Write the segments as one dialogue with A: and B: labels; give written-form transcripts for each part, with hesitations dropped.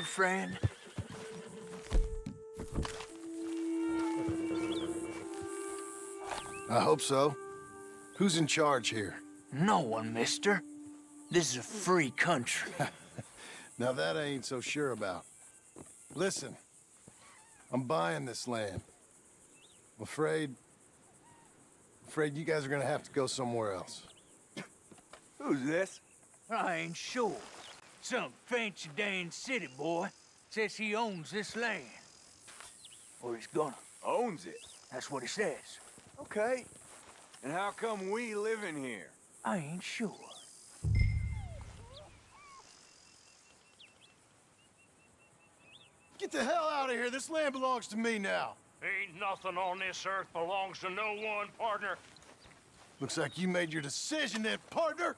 A: your friend?
B: I hope so. Who's in charge here?
A: No one, mister. This is a free country.
B: Now that I ain't so sure about. Listen, I'm buying this land. I'm afraid you guys are gonna have to go somewhere else.
C: Who's this?
A: I ain't sure. Some fancy Dan city boy says he owns this land. Or he's gonna.
C: Owns it.
A: That's what he says.
C: Okay. And how come we live in here?
A: I ain't sure.
B: Get the hell out of here. This land belongs to me now.
D: Ain't nothing on this earth belongs to no one, partner.
B: Looks like you made your decision then, partner.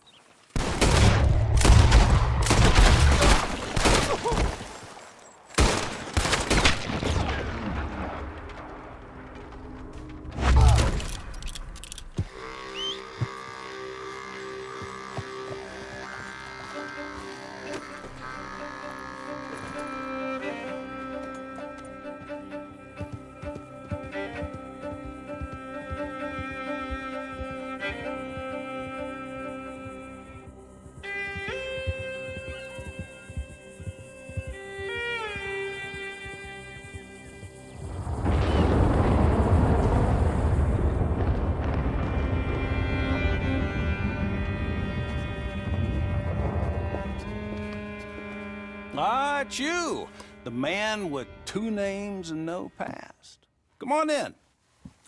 E: Ah, it's you, the man with 2 names and no past. Come on in.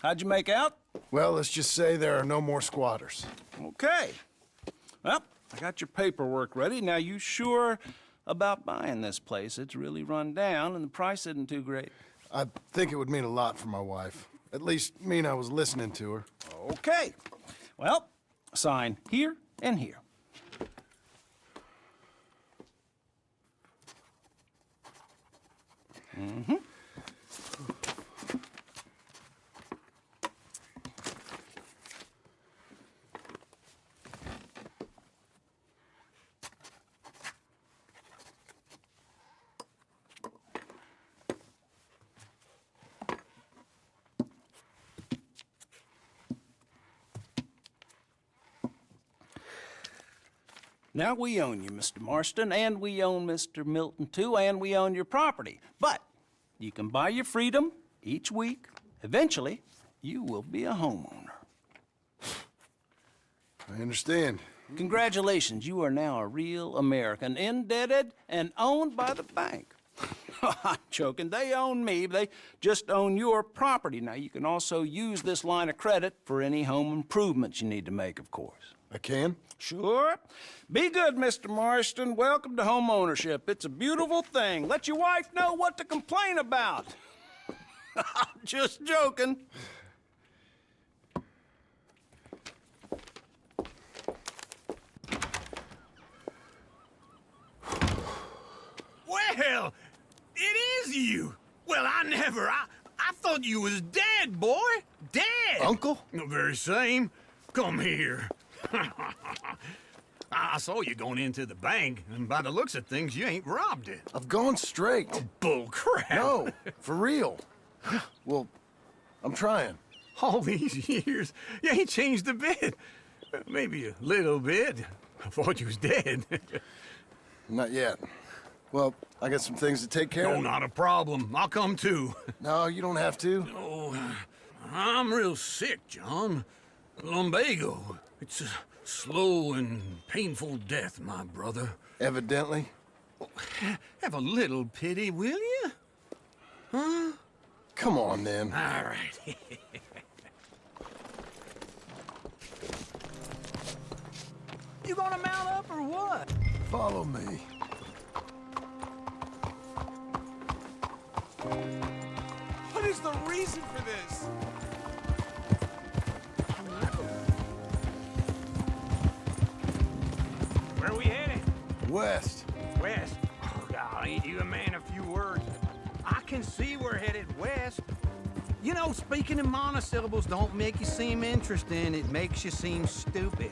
E: How'd you make out?
B: Well, let's just say there are no more squatters.
E: Okay. Well, I got your paperwork ready. Now, you sure about buying this place? It's really run down, and the price isn't too great.
B: I think it would mean a lot for my wife. At least mean I was listening to her.
E: Okay. Well, sign here and here. Mm-hmm. Now we own you, Mr. Marston, and we own Mr. Milton too, and we own your property. But you can buy your freedom each week. Eventually, you will be a homeowner.
B: I understand.
E: Congratulations, you are now a real American, indebted and owned by the bank. I'm joking, they own me, they just own your property. Now, you can also use this line of credit for any home improvements you need to make, of course.
B: I can?
E: Sure. Be good, Mr. Marston. Welcome to home ownership. It's a beautiful thing. Let your wife know what to complain about. Just joking.
F: Well, it is you. Well, I thought you was dead, boy. Dead.
B: Uncle?
F: The very same. Come here. I saw you going into the bank, and by the looks of things, you ain't robbed it.
B: I've gone straight.
F: Bull crap.
B: No, for real. Well, I'm trying.
F: All these years, you ain't changed a bit. Maybe a little bit. I thought you was dead.
B: Not yet. Well, I got some things to take care
F: No,
B: of.
F: not a problem. I'll come too.
B: No, you don't have to.
F: Oh, I'm real sick, John. Lumbago. It's a slow and painful death, my brother.
B: Evidently.
F: Have a little pity, will you? Huh?
B: Come on, then.
F: All right. You gonna mount up or what?
B: Follow me.
G: What is the reason for this?
F: Where we headed?
B: West.
F: West. Oh, God, ain't you a man of few words? I can see we're headed west. You know, speaking in monosyllables don't make you seem interesting. It makes you seem stupid.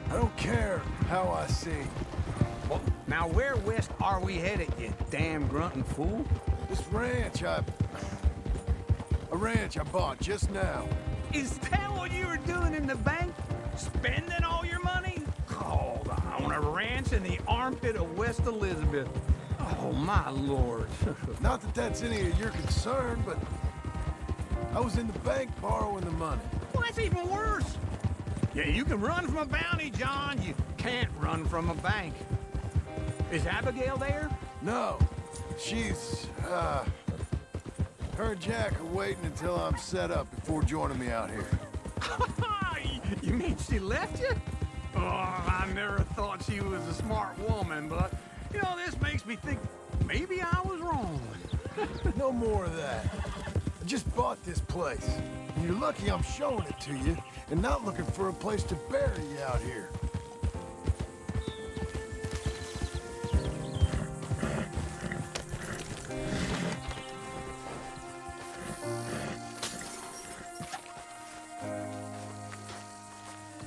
B: I don't care how I see.
F: Well, now where west are we headed, you damn grunting fool?
B: This ranch a ranch I bought just now.
F: Is that what you were doing in the bank? Spending all your money? Oh, on a ranch in the armpit of West Elizabeth. Oh, my lord.
B: Not that that's any of your concern, but I was in the bank borrowing the money.
F: Well, that's even worse. Yeah, you can run from a bounty, John. You can't run from a bank. Is Abigail there?
B: No, she's, her and Jack are waiting until I'm set up before joining me out here.
F: You mean she left you? Oh, I never thought she was a smart woman, but, you know, this makes me think maybe I was wrong.
B: No more of that. I just bought this place. And you're lucky I'm showing it to you and not looking for a place to bury you out here.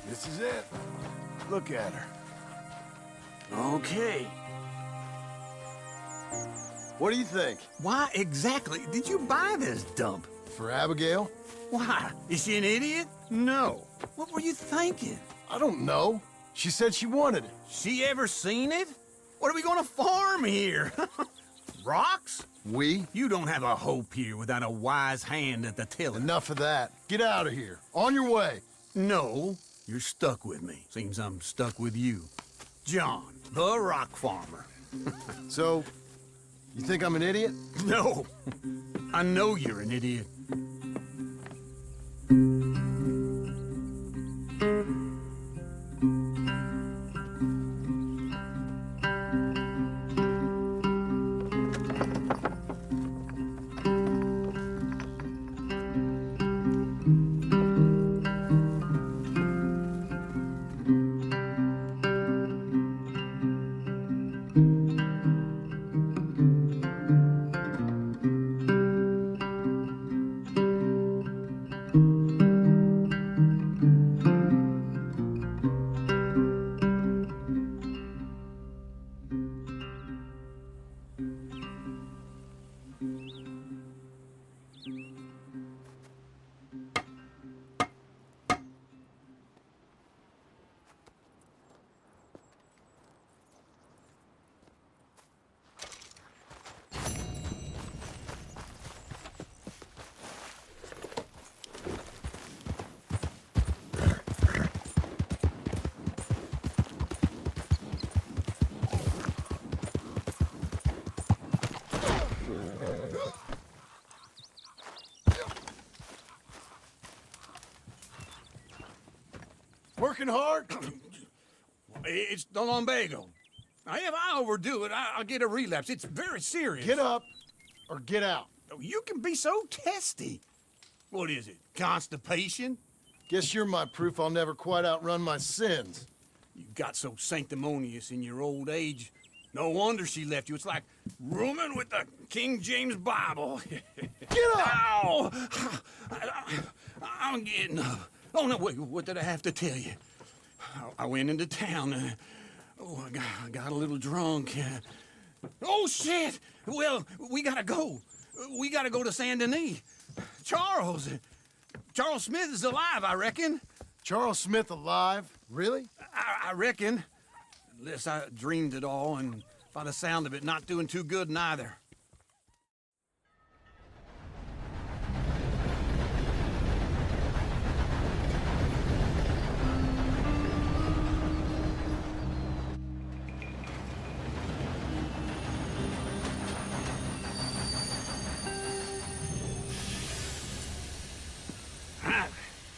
B: This is it. Look at her.
F: Okay.
B: What do you think?
F: Why exactly did you buy this dump?
B: For Abigail?
F: Why? Is she an idiot? No. What were you thinking?
B: I don't know. She said she wanted it.
F: She ever seen it? What are we gonna farm here? Rocks?
B: We?
F: You don't have a hope here without a wise hand at the tiller.
B: Enough of that. Get out of here. On your way.
F: No, you're stuck with me. Seems I'm stuck with you. John, the rock farmer.
B: So, you think I'm an idiot?
F: No, I know you're an idiot.
B: Working hard?
F: It's the lumbago. Now, if I overdo it, I'll get a relapse. It's very serious.
B: Get up or get out.
F: You can be so testy. What is it, constipation?
B: Guess you're my proof I'll never quite outrun my sins.
F: You got so sanctimonious in your old age. No wonder she left you. It's like rooming with the King James Bible.
B: Get up!
F: Ow! I'm getting up. Oh, no, wait, what did I have to tell you? I went into town. I got a little drunk. Oh, shit! Well, we gotta go. We gotta go to Saint Denis. Charles Smith is alive, I reckon.
B: Charles Smith alive? Really?
F: I reckon. Unless I dreamed it all, and by the sound of it, not doing too good neither.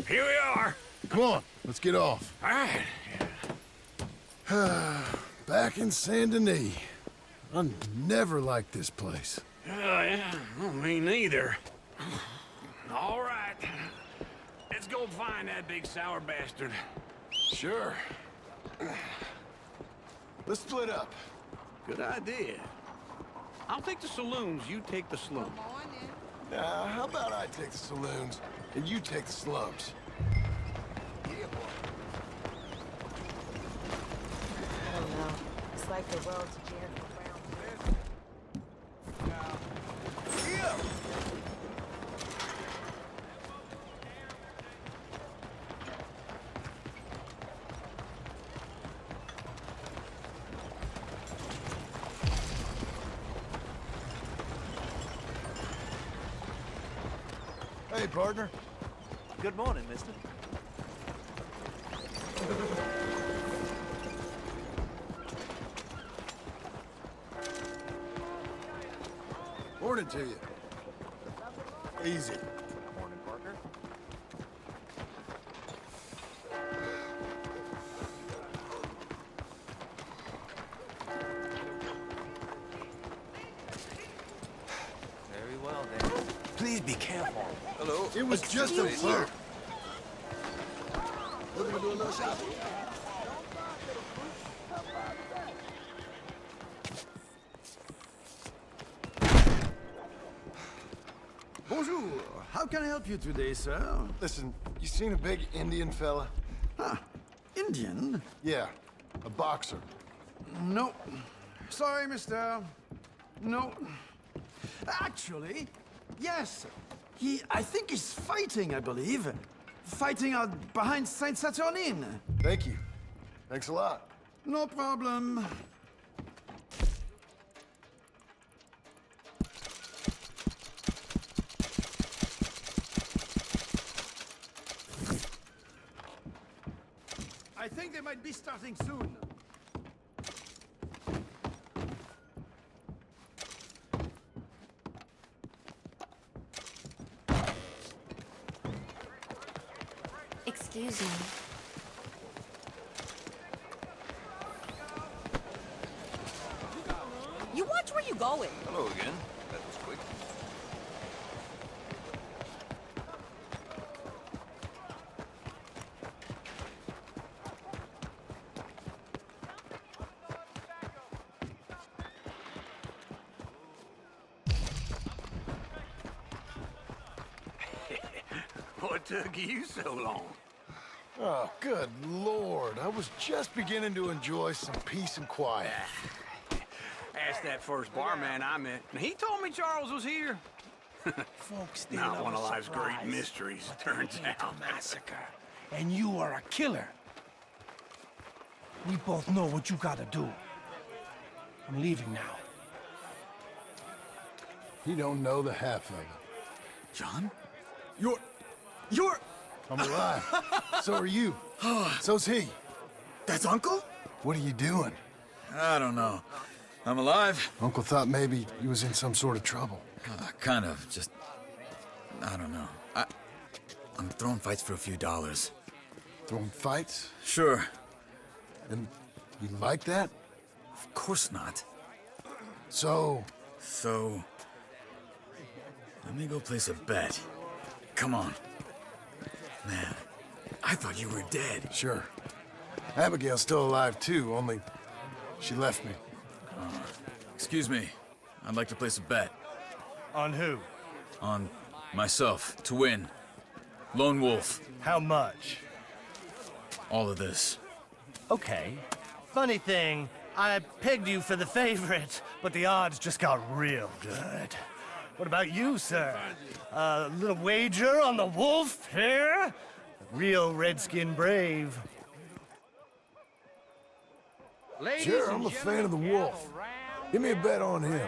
F: Here we are.
B: Come on, let's get off.
F: All right.
B: Back in Saint Denis. I never liked this place.
F: Yeah, well, me neither. All right. Let's go find that big sour bastard.
B: Sure. Let's split up.
F: Good idea. I'll take the saloons, you take the slums.
B: Now, how about I take the saloons and you take the slums?
H: I don't know. It's like
B: Hey, partner.
G: Good morning, mister.
B: Morning to you. Easy.
G: Morning, partner. Very well, then. Please be careful.
C: Hello.
B: It was just a flirt.
F: Looking to do a little shopping?
H: Bonjour. How can I help you today, sir?
B: Listen, you seen a big Indian fella?
H: Ah, Indian?
B: Yeah, a boxer.
H: No. Sorry, mister. No. Actually, yes. I think he's fighting, I believe. Fighting out behind Saint Saturnine.
B: Thank you. Thanks a lot.
H: No problem. I think they might be starting soon.
I: Excuse me. You watch where you going.
C: Hello again. That was quick.
F: What took you so long?
B: Oh, good Lord. I was just beginning to enjoy some peace and quiet.
F: Asked that first barman I met, and he told me Charles was here.
A: Folks, they
F: Not
A: love
F: one
A: a
F: of life's great
A: surprise.
F: mysteries, turns out.
A: A massacre. And you are a killer. We both know what you gotta do. I'm leaving now.
B: You don't know the half of it.
H: John? You're...
B: I'm alive. So are you. So's he.
H: That's Uncle?
B: What are you doing?
J: I don't know. I'm alive.
B: Uncle thought maybe he was in some sort of trouble.
J: Kind of. Just... I don't know. I'm throwing fights for a few dollars.
B: Throwing fights?
J: Sure.
B: And you like that?
J: Of course not.
B: So,
J: So... let me go place a bet. Come on. Man, I thought you were dead.
B: sure. Abigail's still alive too, only she left me.
J: Excuse me. I'd like to place a bet.
K: On who?
J: On myself, to win. Lone Wolf.
K: How much?
J: All of this.
K: Okay. Funny thing, I pegged you for the favorite, but the odds just got real good. What about you, sir? A little wager on the wolf here? Real redskin brave.
B: Sure, I'm a fan of the wolf. Give me a bet on him.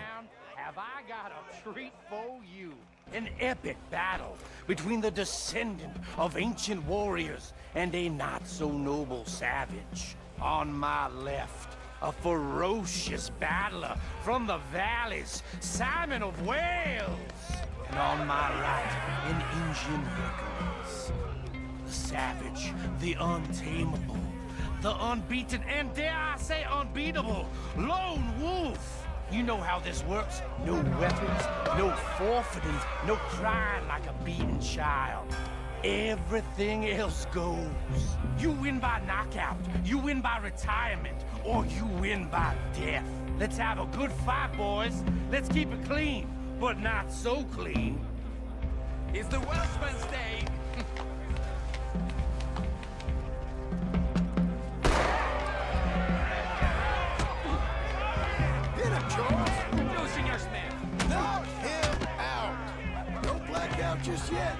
A: Have I got a treat for you? An epic battle between the descendant of ancient warriors and a not-so-noble savage. On my left, a ferocious battler from the valleys, Simon of Wales. And on my right, an Indian Hercules. The savage, the untamable, the unbeaten, and dare I say unbeatable, Lone Wolf. You know how this works. No weapons, no forfeitings, no crying like a beaten child. Everything else goes. You win by knockout, you win by retirement, or you win by death. Let's have a good fight, boys. Let's keep it clean, but not so clean.
G: It's the Welshman's day.
B: just yet.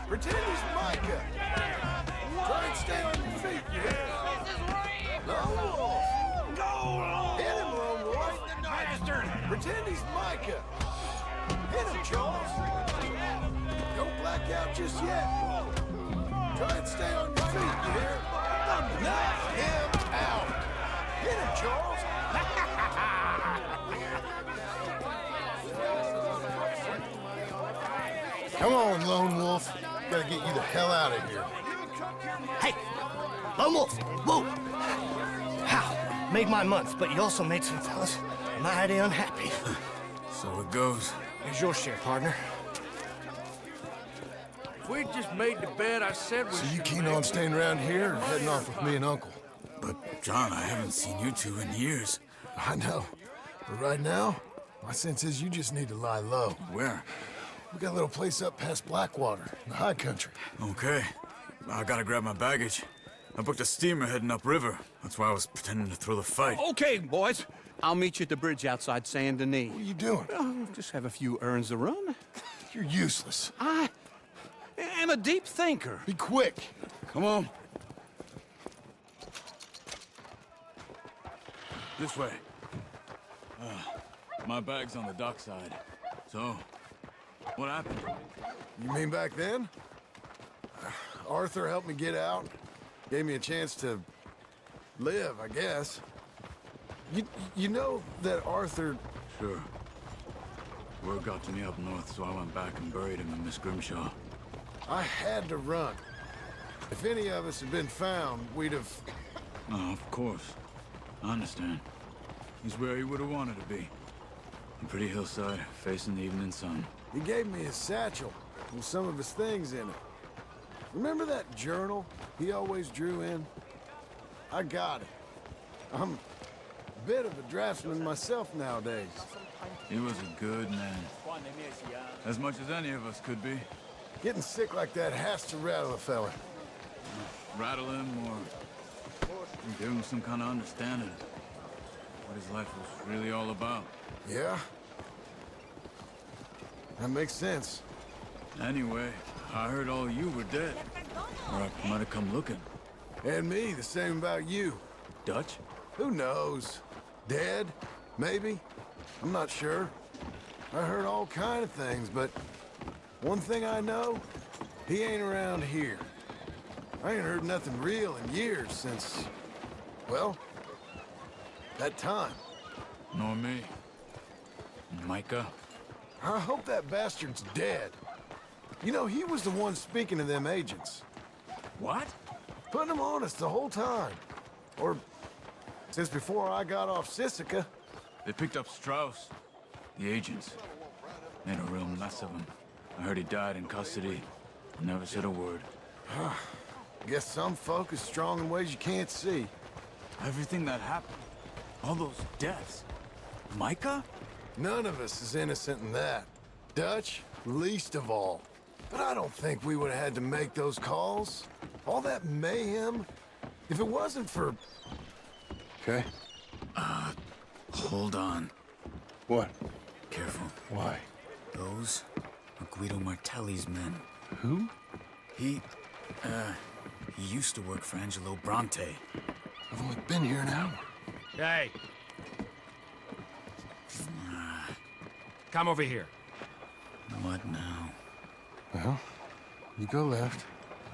B: Pretend he's Micah. Try and stay on your feet, you hear? Lone Wolf. Hit him, Lone Wolf. Pretend he's Micah. Hit him, Charles. Don't black out just yet. Try and stay on your feet, you hear? Knock him out. Hit him, Charles. Come on, Lone Wolf. Gotta get you the hell out of here.
K: Hey, Lone Wolf, whoa! How? Made my month, but you also made some fellas mighty unhappy.
J: So it goes.
K: Here's your share, partner.
C: If we just made the bed I said we
B: So you
C: should
B: keen
C: make,
B: on staying around here or heading off with me and Uncle?
J: But, John, I haven't seen you two in years.
B: I know. But right now, my sense is you just need to lie low.
J: Where?
B: We got a little place up past Blackwater, in the high country.
J: Okay. I gotta grab my baggage. I booked a steamer heading upriver. That's why I was pretending to throw the fight.
F: Okay, boys. I'll meet you at the bridge outside Saint Denis.
B: What are you doing?
F: Oh, just have a few errands to run.
B: You're useless.
F: I am a deep thinker.
B: Be quick.
J: Come on. This way. My bag's on the dockside. So, what happened?
B: You mean back then? Arthur helped me get out. Gave me a chance to live, I guess. You know that Arthur...
J: Sure. Word got to me up north, so I went back and buried him in Miss Grimshaw.
B: I had to run. If any of us had been found, we'd have...
J: Oh, of course. I understand. He's where he would have wanted to be. A pretty hillside, facing the evening sun.
B: He gave me his satchel with some of his things in it. Remember that journal he always drew in? I got it. I'm a bit of a draftsman myself nowadays.
J: He was a good man. As much as any of us could be.
B: Getting sick like that has to rattle a fella.
J: Rattle him or give him some kind of understanding. What his life was really all about.
B: Yeah? That makes sense.
J: Anyway, I heard all you were dead. Or I might have come looking.
B: And me, the same about you.
J: Dutch?
B: Who knows? Dead? Maybe? I'm not sure. I heard all kind of things, but one thing I know, he ain't around here. I ain't heard nothing real in years since, well, that time.
J: Nor me. Micah?
B: I hope that bastard's dead. You know, he was the one speaking to them agents.
J: What?
B: Putting them on us the whole time. Or since before I got off Sisika.
J: They picked up Strauss. The agents. Made a real mess of him. I heard he died in custody. Never said a word.
B: Guess some folk is strong in ways you can't see.
J: Everything that happened. All those deaths. Micah?
B: None of us is innocent in that. Dutch, least of all. But I don't think we would have had to make those calls. All that mayhem. If it wasn't for... Okay.
J: Hold on.
B: What?
J: Careful.
B: Why?
J: Those are Guido Martelli's men.
B: Who?
J: He used to work for Angelo Bronte.
B: I've only been here an hour.
D: Hey. Come over here.
J: What now?
B: Well, you go left,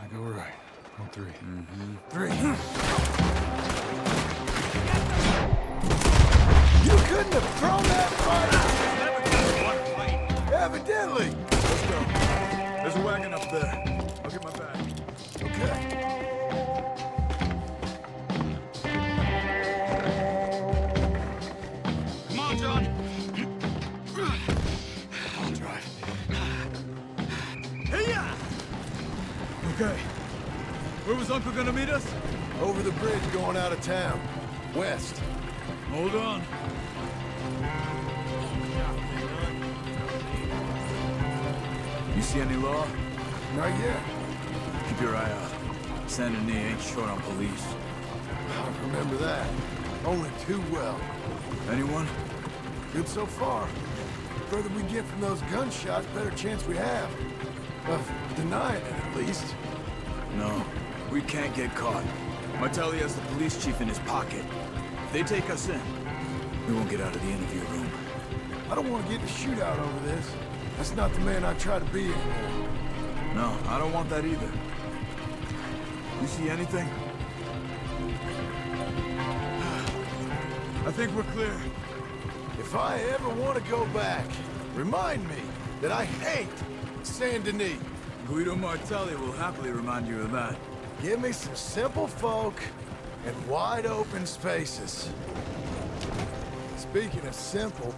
B: I go right. On three. Three. You couldn't have thrown that fight! Evidently!
J: Let's go. There's a wagon up there. I'll get my bag.
B: Okay.
F: Come on, John.
B: I'll drive.
J: Okay. Where was Uncle gonna meet us?
B: Over the bridge going out of town. West.
J: Hold on. You see any law?
B: Not yet.
J: Keep your eye out. Saint Denis ain't short on police.
B: I remember that. Only too well.
J: Anyone?
B: Good so far. The further we get from those gunshots, better chance we have. Of denying it, at least.
J: No, we can't get caught. Martelli has the police chief in his pocket. If they take us in, we won't get out of the interview room.
B: I don't want to get in a shootout over this. That's not the man I try to be anymore.
J: No, I don't want that either. You see anything? I think we're clear.
B: If I ever want to go back, remind me that I hate Saint Denis.
J: Guido Martelli will happily remind you of that.
B: Give me some simple folk and wide open spaces. Speaking of simple,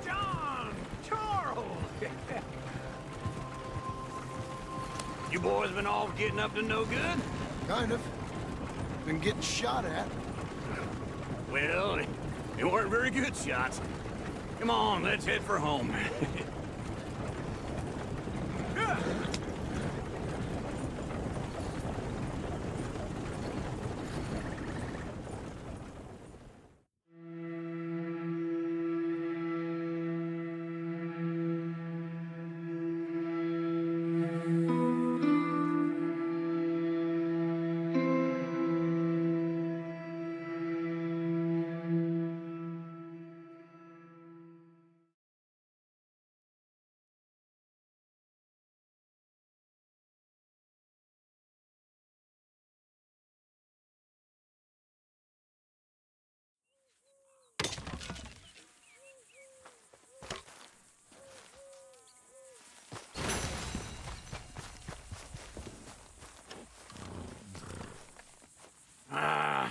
C: John! Charles! You boys been all getting up to no good?
B: kind of. Been getting shot at.
C: Well, they weren't very good shots. Come on, let's head for home.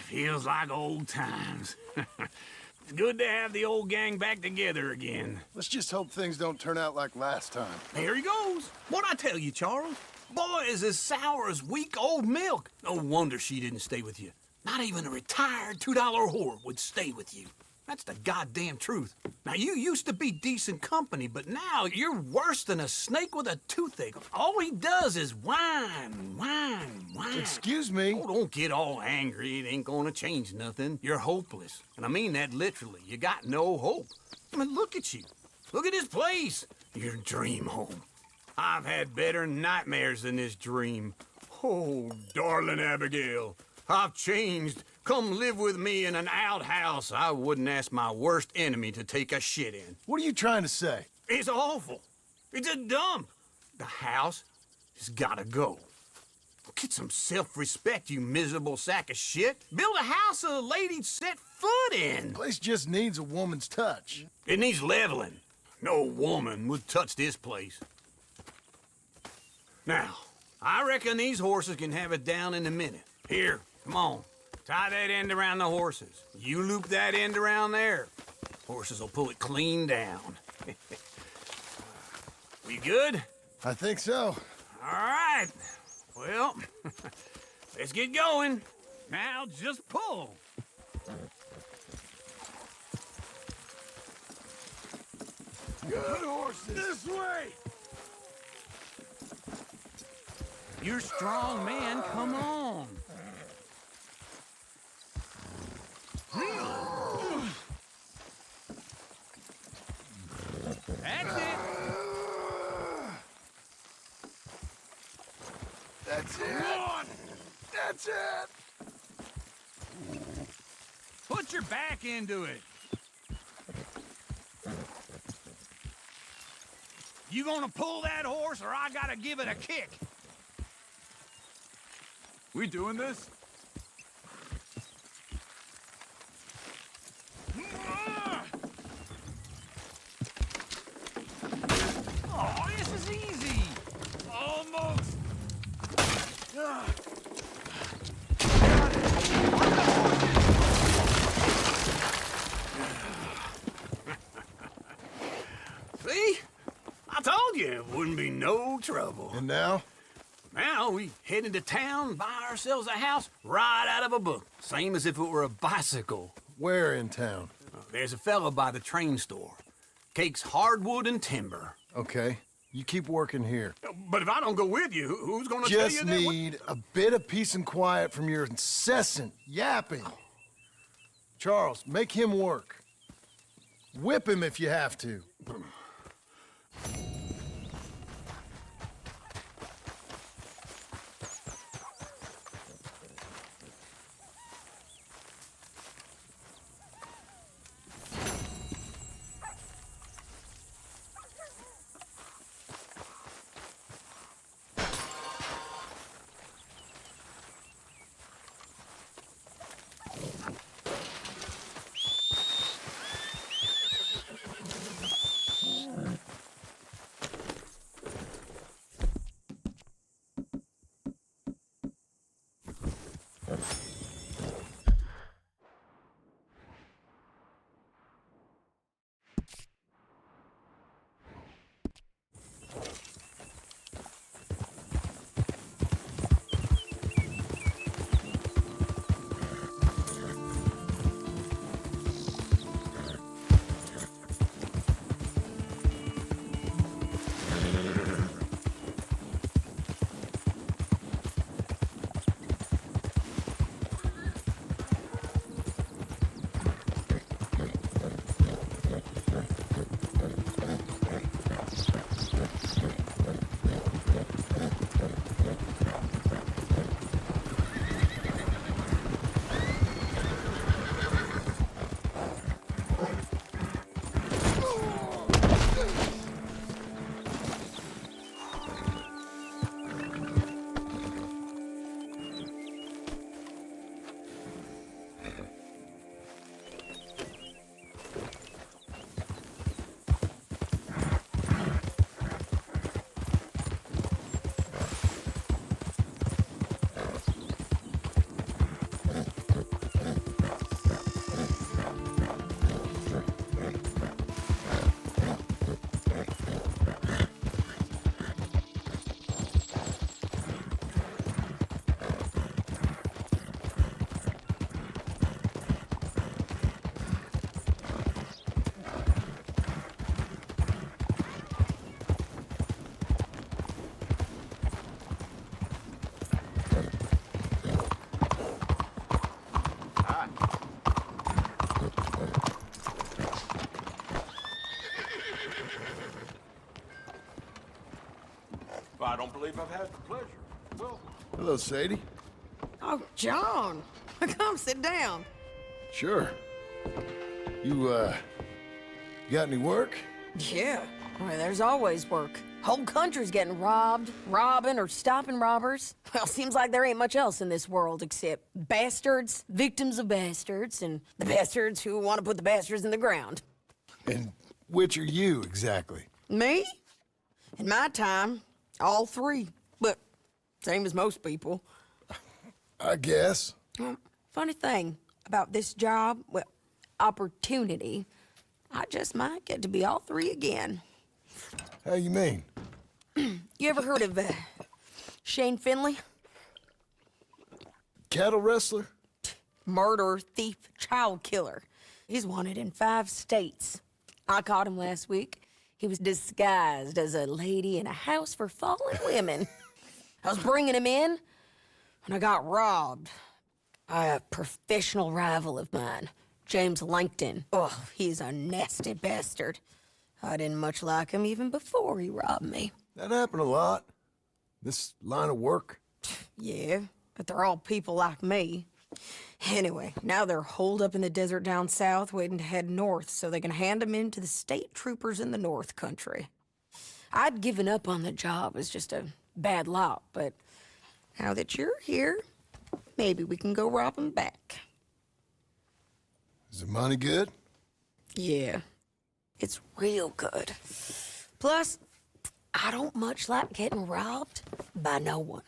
C: Feels like old times. It's good to have the old gang back together again.
B: Let's just hope things don't turn out like last time.
F: There he goes. What'd I tell you, Charles? Boy is as sour as weak old milk. No wonder she didn't stay with you. Not even a retired $2 whore would stay with you. That's the goddamn truth. Now, you used to be decent company, but now you're worse than a snake with a toothache. All he does is whine, whine, whine.
B: Excuse me?
F: Oh, don't get all angry. It ain't gonna change nothing. You're hopeless. And I mean that literally. You got no hope. I mean, look at you. Look at this place. Your dream home. I've had better nightmares than this dream. Oh, darling Abigail, I've changed. Come live with me in an outhouse I wouldn't ask my worst enemy to take a shit in.
B: What are you trying to say?
F: It's awful. It's a dump. The house has gotta go. Get some self-respect, you miserable sack of shit. Build a house a lady'd set foot in.
B: The place just needs a woman's touch.
F: It needs leveling. No woman would touch this place. Now, I reckon these horses can have it down in a minute. Here, come on. Tie that end around the horses. You loop that end around there. Horses will pull it clean down. We good?
B: I think so.
F: All right. Well, let's get going. Now just pull.
B: Good horses.
C: This way!
F: You're strong, man. Come on. That's it.
B: That's it. That's it.
F: Put your back into it. You gonna pull that horse or I gotta give it a kick?
J: We doing this?
F: Oh, this is easy.
C: Almost!
F: See? I told you it wouldn't be no trouble.
B: And now?
F: Now we head into town, buy ourselves a house right out of a book. Same as if it were a bicycle.
B: Where in town?
F: There's a fella by the train store. Cakes hardwood and timber.
B: Okay. You keep working here.
F: But if I don't go with you, who's gonna tell you
B: Just
F: that?
B: need a bit of peace and quiet from your incessant yapping. Charles, make him work. Whip him if you have to.
D: I don't believe I've had the pleasure. Welcome.
B: Hello, Sadie.
L: Oh, John. Come sit down.
B: Sure. You got any work?
L: Yeah. Well, there's always work. Whole country's getting robbed, robbing, or stopping robbers. Well, seems like there ain't much else in this world except bastards, victims of bastards, and the bastards who want to put the bastards in the ground.
B: And which are you, exactly?
L: Me? In my time, all three. But same as most people.
B: I guess.
L: Funny thing about this job, well, opportunity, I just might get to be all three again.
B: How you mean?
L: You ever heard of Shane Finley?
B: Cattle wrestler?
L: Murderer, thief, child killer. He's wanted in 5 states. I caught him last week. He was disguised as a lady in a house for fallen women. I was bringing him in, and I got robbed by a professional rival of mine, James Langton. Oh, he's a nasty bastard. I didn't much like him even before he robbed me.
B: That happened a lot. This line of work.
L: Yeah, but they're all people like me. Anyway, now they're holed up in the desert down south, waiting to head north so they can hand them in to the state troopers in the north country. I'd given up on the job as just a bad lot, but now that you're here, maybe we can go rob them back.
B: Is the money good?
L: Yeah, it's real good. Plus, I don't much like getting robbed by no one.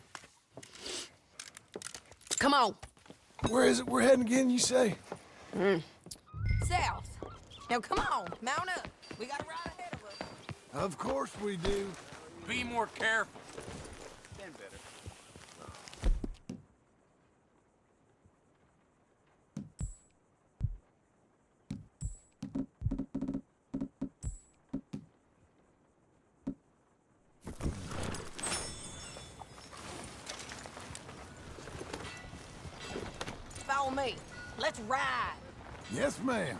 L: Come on.
B: Where is it we're heading again, you say?
L: South. Now, come on, mount up. We got a ride ahead of us.
B: Of course we do.
G: Be more careful.
C: Stand better.
L: Follow me. Let's ride.
B: Yes, ma'am.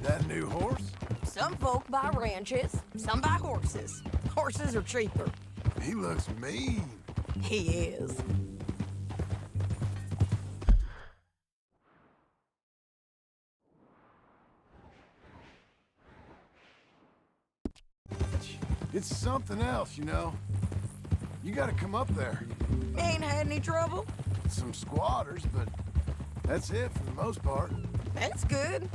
B: That new horse?
L: Some folk buy ranches, some buy horses. Horses are cheaper.
B: He looks mean.
L: He is.
B: It's something else, you know. You gotta come up there.
L: Ain't had any trouble?
B: Some squatters, but that's it for the most part.
L: That's good.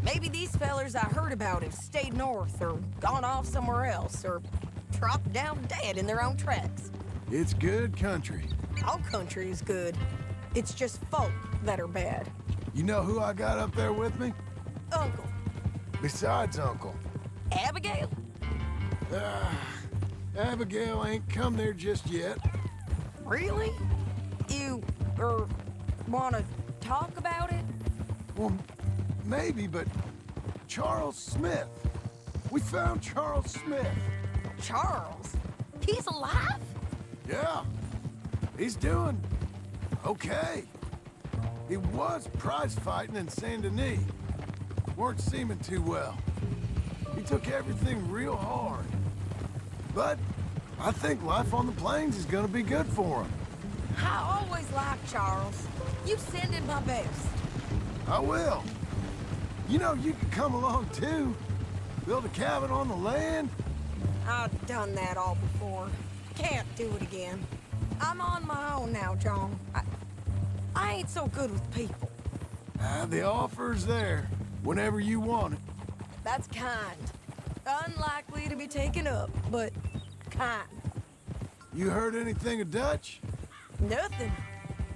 L: Maybe these fellers I heard about have stayed north or gone off somewhere else or dropped down dead in their own tracks.
B: It's good country.
L: All country is good. It's just folk that are bad.
B: You know who I got up there with me?
L: Uncle.
B: Besides Uncle.
L: Abigail?
B: Abigail ain't come there just yet.
L: Really? You, wanna talk about it?
B: Well, maybe, but Charles Smith. We found Charles Smith.
L: Charles? He's alive?
B: Yeah. He's doing okay. He was prize fighting in Saint Denis. Weren't seeming too well. He took everything real hard. But I think life on the plains is gonna be good for him.
L: I always liked Charles. You send him my best.
B: I will. You know, you could come along too. Build a cabin on the land.
L: I've done that all before. Can't do it again. I'm on my own now, John. I ain't so good with people.
B: The offer's there, whenever you want it.
L: That's kind. Unlikely to be taken up, but kind.
B: You heard anything of Dutch?
L: Nothing.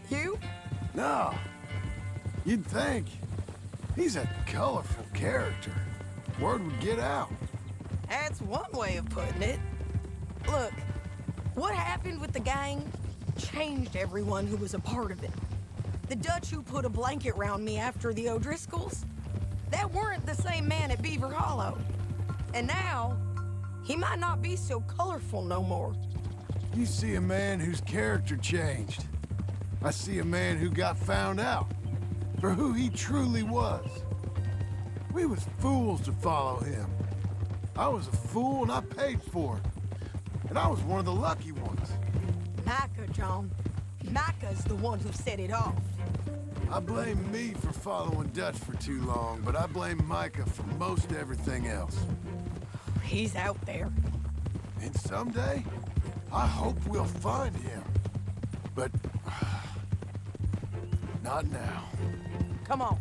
L: You?
B: No. You'd think. He's a colorful character. Word would get out.
L: That's one way of putting it. Look, what happened with the gang changed everyone who was a part of it. The Dutch who put a blanket round me after the O'Driscolls, that weren't the same man at Beaver Hollow. And now, he might not be so colorful no more.
B: You see a man whose character changed. I see a man who got found out for who he truly was. We was fools to follow him. I was a fool and I paid for it. And I was one of the lucky ones.
L: Micah, John. Micah's the one who set it off.
B: I blame me for following Dutch for too long, but I blame Micah for most everything else.
L: He's out there.
B: And someday, I hope we'll find him. But not now.
L: Come on.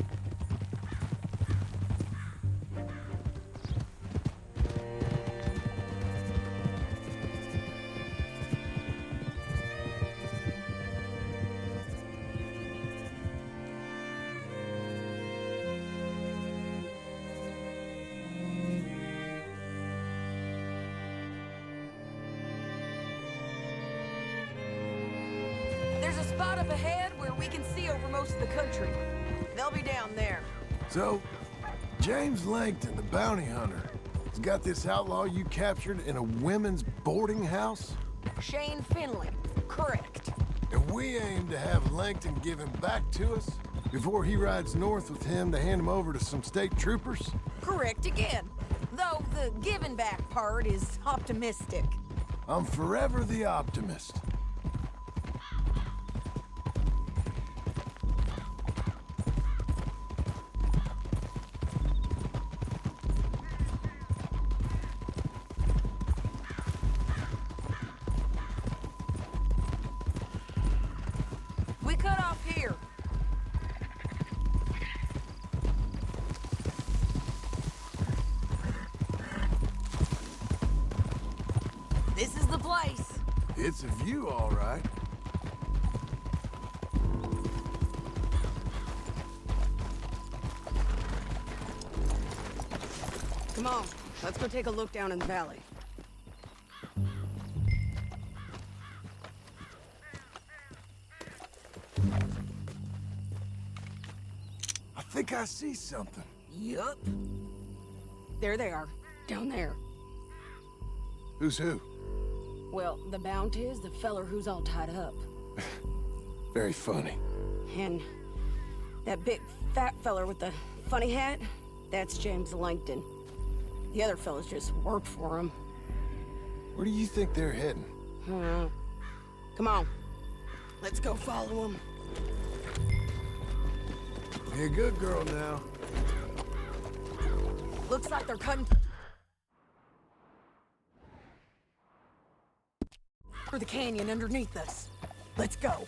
L: There's a spot up ahead where we can see over most of the country. They'll be down there.
B: So, James Langton, the bounty hunter, has got this outlaw you captured in a women's boarding house?
L: Shane Finley. Correct.
B: And we aim to have Langton give him back to us before he rides north with him to hand him over to some state troopers?
L: Correct again. Though the giving back part is optimistic.
B: I'm forever the optimist.
L: We cut off here. This is the place.
B: It's a view, all right.
L: Come on, let's go take a look down in the valley.
B: I think I see something.
L: Yup. There they are, down there.
B: Who's who?
L: Well, the Bounty is the feller who's all tied up.
B: Very funny.
L: And that big fat feller with the funny hat, that's James Langton. The other fellas just work for him.
B: Where do you think they're heading?
L: Come on, let's go follow them.
B: Be a good girl now.
L: Looks like they're cutting through the canyon underneath us. Let's go.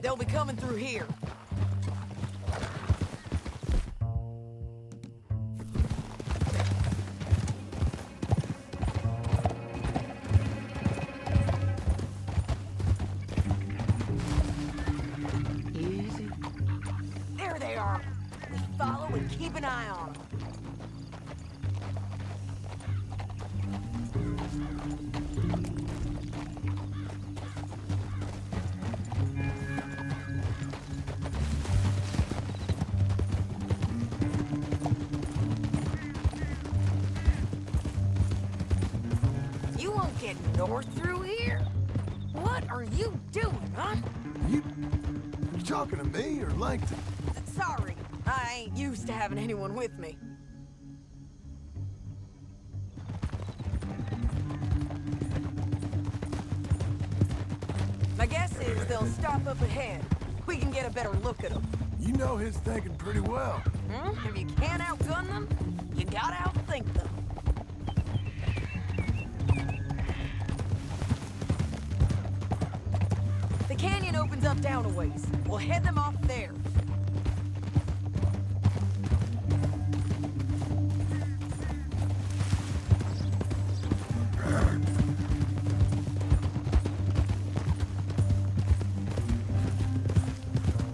L: They'll be coming through here. Easy. There they are. We follow and keep an eye on them. You won't get north through here. What are you doing, huh?
B: You talking to me or Langton?
L: Sorry, I ain't used to having anyone with me. My guess is they'll stop up ahead. We can get a better look at them.
B: You know his thinking pretty well.
L: If you can't outgun them, you gotta outthink them. The canyon opens up down a ways. We'll head them off there.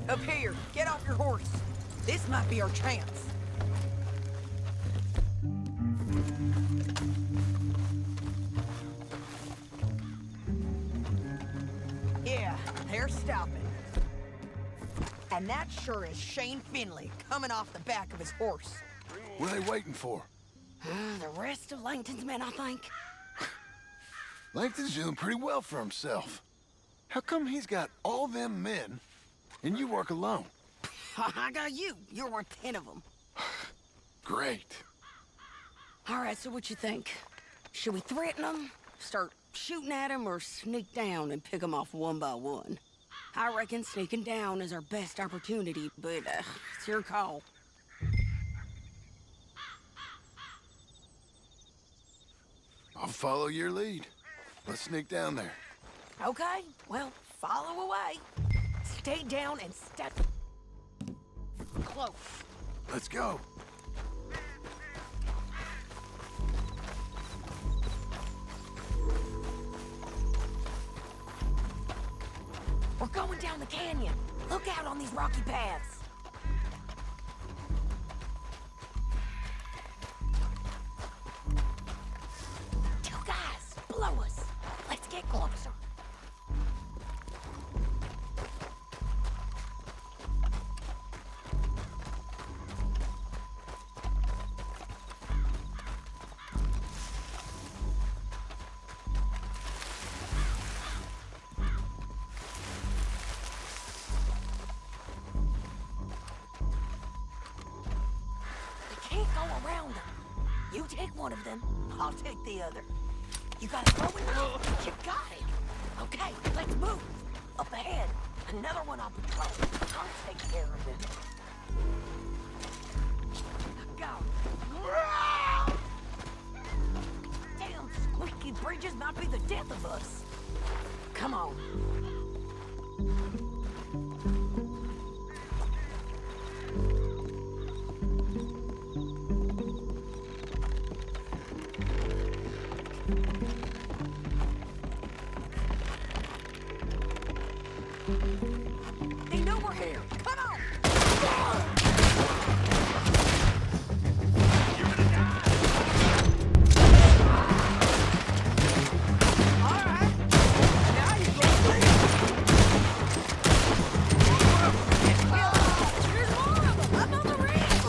L: Up here, get off your horse. This might be our chance. Yeah, they're stopping. And that sure is Shane Finley coming off the back of his horse.
B: What are they waiting for?
L: The rest of Langton's men, I think.
B: Langton's doing pretty well for himself. How come he's got all them men and you work alone?
L: I got you. You're worth 10 of them.
B: Great.
L: All right, so what you think? Should we threaten them, start shooting at them, or sneak down and pick them off one by one? I reckon sneaking down is our best opportunity, but it's your call.
B: I'll follow your lead. Let's sneak down there.
L: Okay, well, follow away. Stay down and step close.
B: Let's go.
L: We're going down the canyon. Look out on these rocky paths. Two guys below us. Let's get closer. You take one of them, I'll take the other. You got it going now? You got it. Okay, let's move. Up ahead, another one on patrol. I'll take care of him. Go. Damn squeaky bridges might be the death of us. Come on. They know we're here. Come on!
D: You're gonna die!
L: All right. Now you go free. There's more of them. Up on the ridge.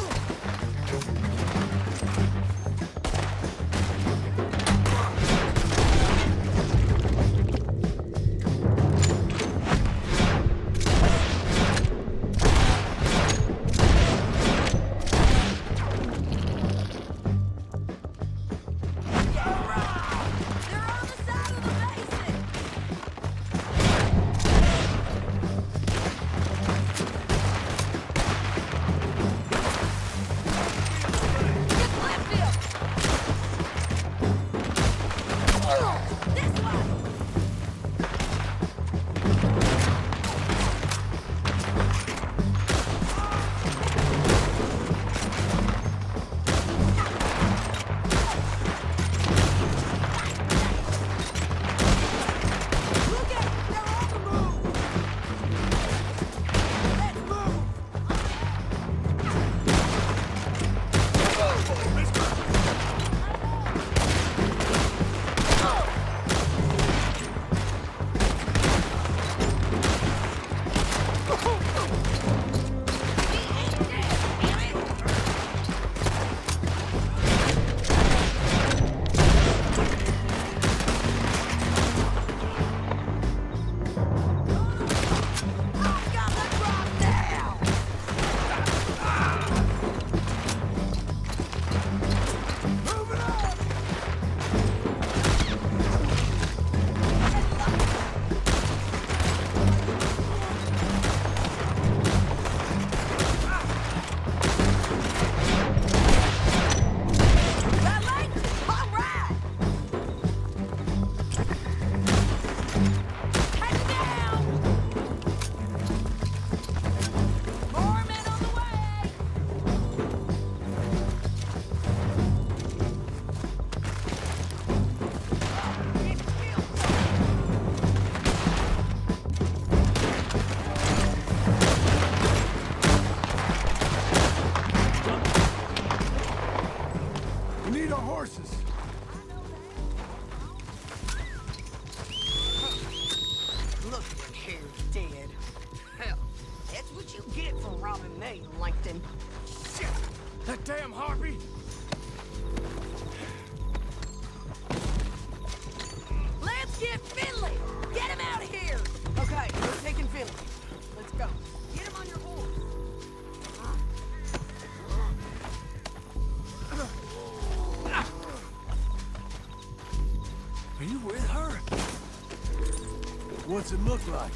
B: What's it look like?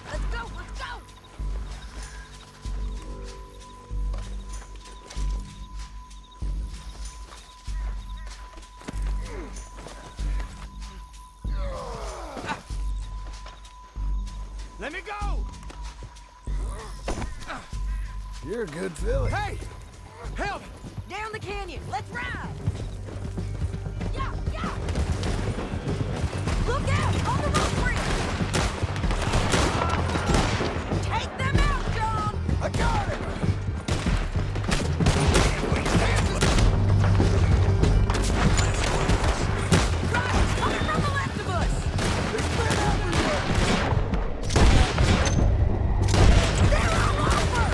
L: Let's go, let's go!
A: Let me go!
B: You're a good filly.
A: Hey! Help!
L: Down the canyon, let's ride! Yeah, yeah! Look out, on the rope bridge! Take them out, John!
B: I got it!
L: Right, coming from the left of us!
B: There's men everywhere!
L: They're all over!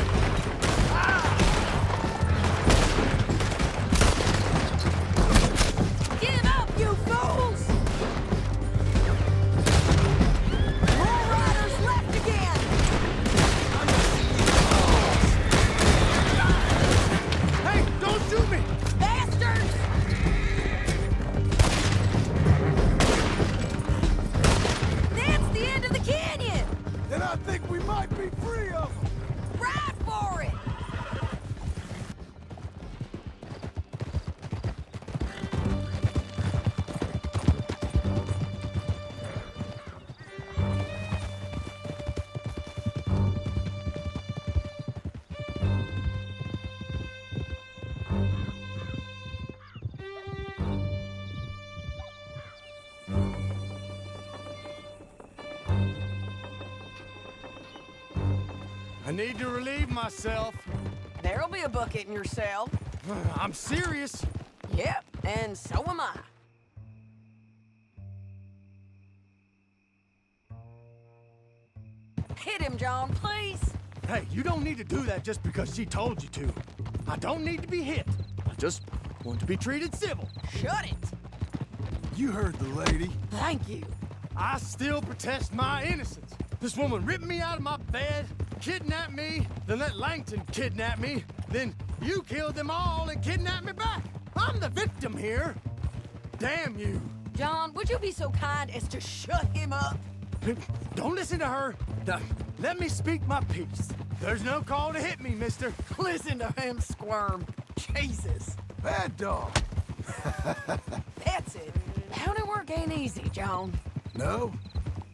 L: Give up, you fools! More riders left again!
A: Hey, don't shoot me!
L: Bastards! That's the end of the canyon!
B: And I think we might be free of them!
L: Ride for it!
A: I need to relieve myself.
L: There'll be a bucket in your cell.
A: I'm serious.
L: Yep, and so am I. Hit him, John, please.
A: Hey, you don't need to do that just because she told you to. I don't need to be hit. I just want to be treated civil.
L: Shut it.
B: You heard the lady.
L: Thank you.
A: I still protest my innocence. This woman ripped me out of my bed, kidnapped me, then let Langton kidnap me, then you killed them all and kidnapped me back. I'm the victim here. Damn you.
L: John, would you be so kind as to shut him up?
A: Don't listen to her. Let me speak my piece. There's no call to hit me, mister.
L: Listen to him squirm. Jesus.
B: Bad dog.
L: That's it. County work ain't easy, John.
B: No,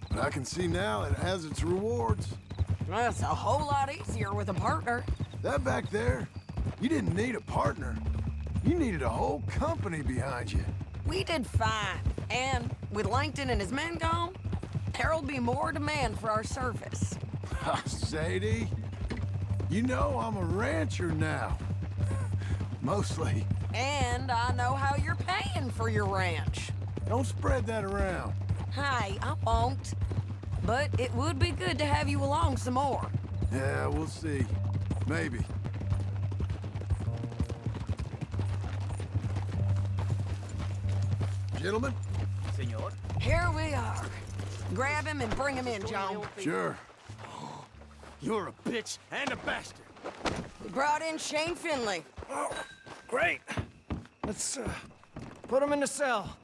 B: but I can see now it has its rewards.
L: That's a whole lot easier with a partner.
B: That back there, you didn't need a partner. You needed a whole company behind you.
L: We did fine. And with Langton and his men gone, there'll be more demand for our service.
B: Sadie, you know I'm a rancher now. Mostly.
L: And I know how you're paying for your ranch.
B: Don't spread that around.
L: Hey, I won't. But it would be good to have you along some more.
B: Yeah, we'll see. Maybe. Gentlemen?
E: Senor.
L: Here we are. Grab him and bring him in, John.
B: Sure.
A: You're a bitch and a bastard.
L: We brought in Shane Finley.
K: Oh, great. Let's put him in the cell.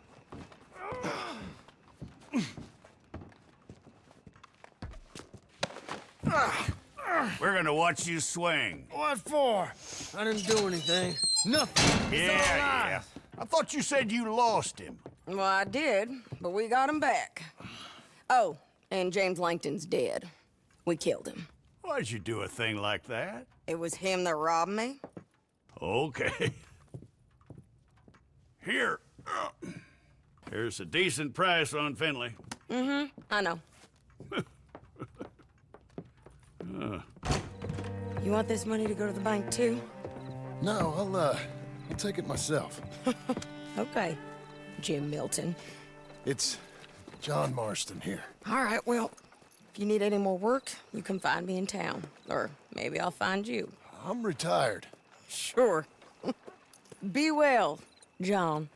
C: We're gonna watch you swing.
K: What for? I didn't do anything. Nothing. It's all lies.
C: I thought you said you lost him.
L: Well, I did, but we got him back. Oh, and James Langton's dead. We killed him.
C: Why'd you do a thing like that?
L: It was him that robbed me.
C: Okay. Here. Here's a decent price on Finley.
L: Mm-hmm, I know. You want this money to go to the bank, too?
B: No, I'll take it myself.
L: Okay, Jim Milton.
B: It's John Marston here.
L: All right, well, if you need any more work, you can find me in town. Or maybe I'll find you.
B: I'm retired.
L: Sure. Be well, John.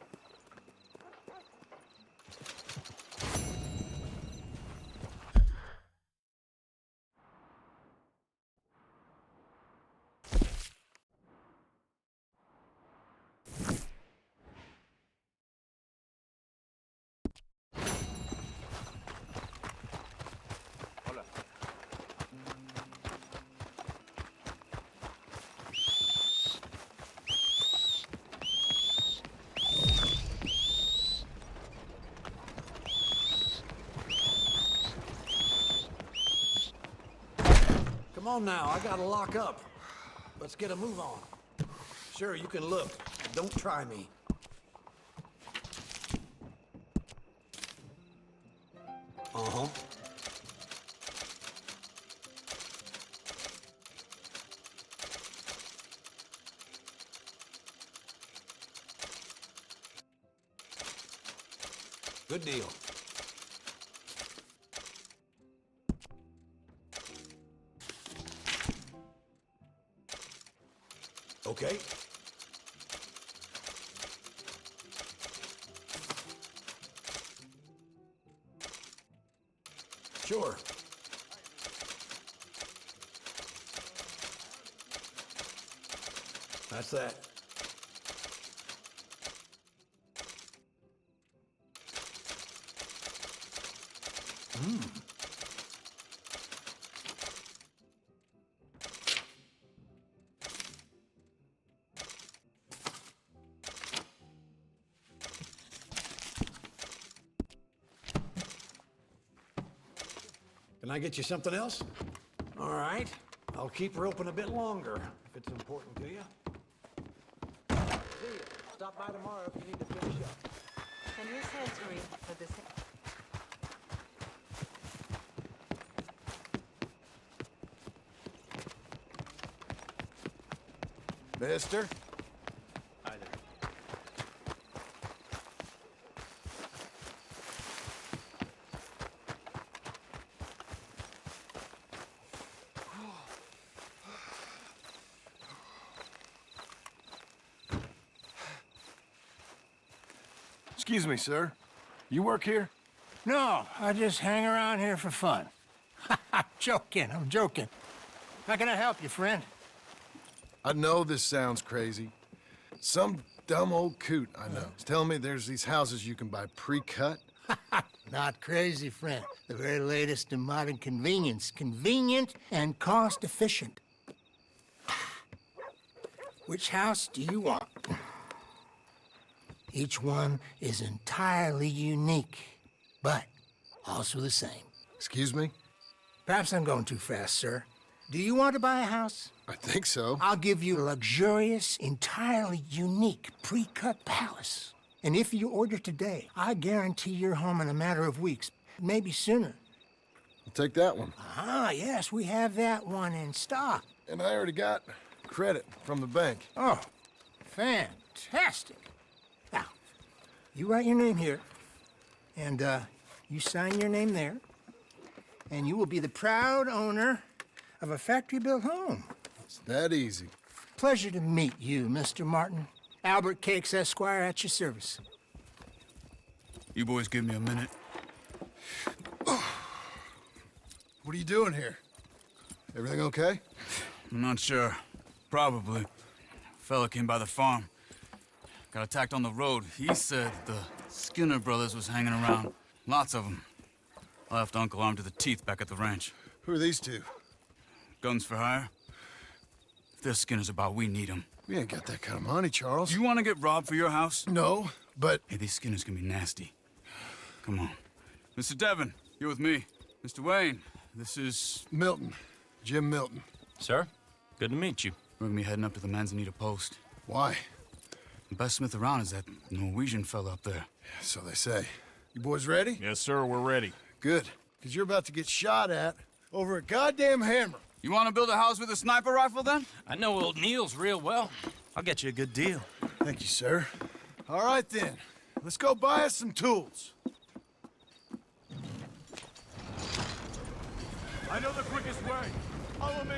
H: Come on now, I gotta lock up. Let's get a move on. Sure, you can look. Don't try me. Uh-huh. Good deal. Okay. Sure. That's that. Can I get you something else? All right. I'll keep her open a bit longer, if it's important to you. See ya. Stop by tomorrow if you need to finish up.
M: And here's Sensory for the...
B: Mister?
A: Hi there.
B: Excuse me, sir. You work here?
K: No, I just hang around here for fun. I'm joking. How can I help you, friend?
B: I know this sounds crazy. Some dumb old coot I know is telling me there's these houses you can buy pre-cut.
K: Not crazy, friend. The very latest in modern convenience. Convenient and cost-efficient. Which house do you want? Each one is entirely unique, but also the same.
B: Excuse me?
K: Perhaps I'm going too fast, sir. Do you want to buy a house?
B: I think so.
K: I'll give you a luxurious, entirely unique pre-cut palace. And if you order today, I guarantee you're home in a matter of weeks, maybe sooner.
B: I'll take that one.
K: Ah, yes, we have that one in stock.
B: And I already got credit from the bank.
K: Oh, fantastic. Now, you write your name here, and you sign your name there, and you will be the proud owner of a factory-built home.
B: It's that easy.
K: Pleasure to meet you, Mr. Martin. Albert Cakes, Esquire, at your service.
J: You boys give me a minute.
B: What are you doing here? Everything okay?
J: I'm not sure. Probably. Fella came by the farm. Got attacked on the road. He said the Skinner brothers was hanging around. Lots of them. I left Uncle armed to the teeth back at the ranch.
B: Who are these two?
J: Guns for hire. If there's Skinners about, we need them.
B: We ain't got that kind of money, Charles.
J: You want to get robbed for your house?
B: No, but...
J: Hey, these Skinners can be nasty. Come on. Mr. Devon, you're with me. Mr. Wayne, this is...
B: Milton. Jim Milton.
N: Sir, good to meet you.
J: We're gonna be heading up to the Manzanita post.
B: Why?
J: The best smith around is that Norwegian fella up there.
B: So they say. You boys ready?
N: Yes, sir, we're ready.
B: Good, because you're about to get shot at over a goddamn hammer.
J: You want to build a house with a sniper rifle, then?
N: I know old Neil's real well. I'll get you a good deal.
B: Thank you, sir. All right, then. Let's go buy us some tools.
D: I know the quickest way. Follow me.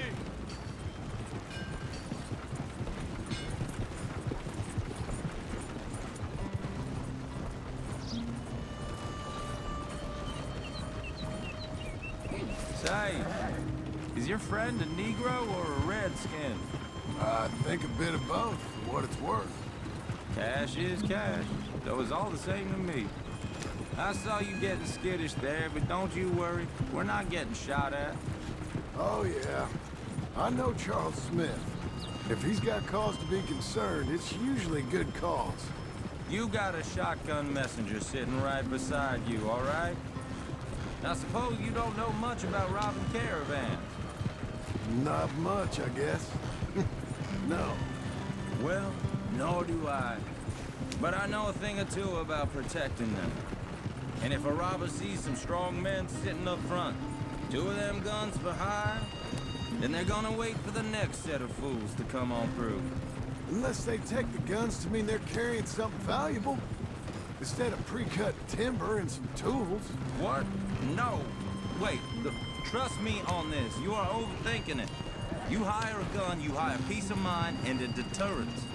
E: Say, is your friend a Negro or a Redskin?
B: I think a bit of both, for what it's worth.
E: Cash is cash, though it's all the same to me. I saw you getting skittish there, but don't you worry. We're not getting shot at.
B: Oh, yeah. I know Charles Smith. If he's got cause to be concerned, it's usually good cause.
E: You got a shotgun messenger sitting right beside you, all right? I suppose you don't know much about robbing caravans.
B: Not much, I guess. No.
O: Well, nor do I. But I know a thing or two about protecting them. And if a robber sees some strong men sitting up front, 2 of them guns for hire, then they're gonna wait for the next set of fools to come on through.
B: Unless they take the guns to mean they're carrying something valuable. Instead of pre-cut timber and some tools.
O: What? No. Wait, look, trust me on this. You are overthinking it. You hire a gun, you hire peace of mind and a deterrence.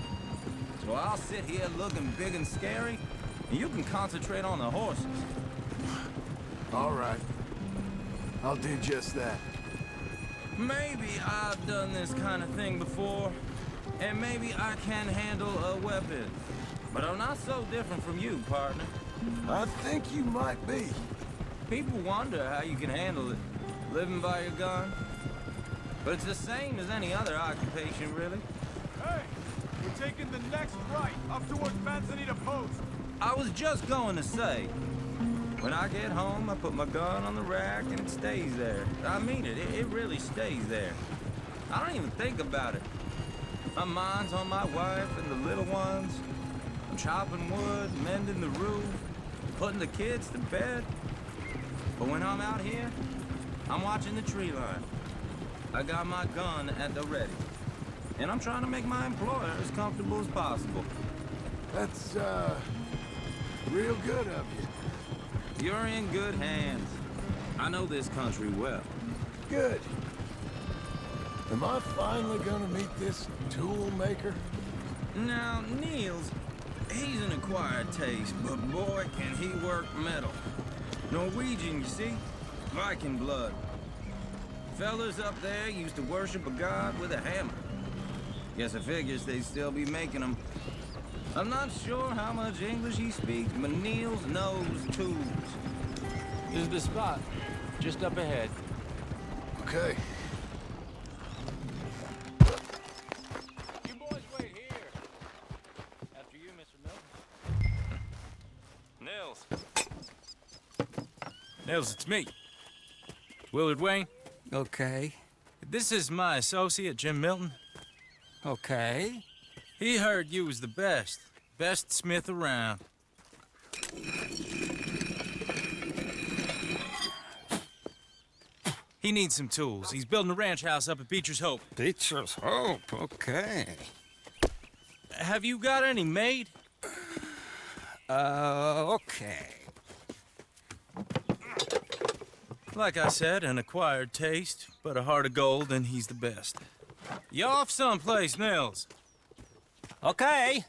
O: So I'll sit here looking big and scary, and you can concentrate on the horses.
B: All right. I'll do just that.
O: Maybe I've done this kind of thing before, and maybe I can handle a weapon. But I'm not so different from you, partner.
B: I think you might be.
O: People wonder how you can handle it, living by your gun. But it's the same as any other occupation, really.
P: Hey, we're taking the next right, up towards Manzanita Post.
O: I was just going to say, when I get home, I put my gun on the rack and it stays there. I mean it, it really stays there. I don't even think about it. My mind's on my wife and the little ones. I'm chopping wood, mending the roof, putting the kids to bed. But when I'm out here, I'm watching the tree line. I got my gun at the ready. And I'm trying to make my employer as comfortable as possible.
B: That's, real good of you.
O: You're in good hands. I know this country well.
B: Good. Am I finally gonna meet this tool maker?
O: Now, Niels, he's an acquired taste, but boy, can he work metal. Norwegian, you see? Viking blood. Fellas up there used to worship a god with a hammer. Guess I figures they'd still be making them. I'm not sure how much English he speaks, but Niels knows tools.
N: This is the spot, just up ahead.
B: Okay.
O: You boys wait here. After you, Mr. Milton.
N: Nils, it's me. Willard Wayne.
Q: Okay.
N: This is my associate, Jim Milton.
Q: Okay.
N: He heard you was the best smith around. He needs some tools. He's building a ranch house up at Beecher's Hope.
Q: Beecher's Hope, okay.
N: Have you got any made?
Q: Okay.
N: Like I said, an acquired taste, but a heart of gold, and he's the best. You off someplace, Nils?
Q: Okay.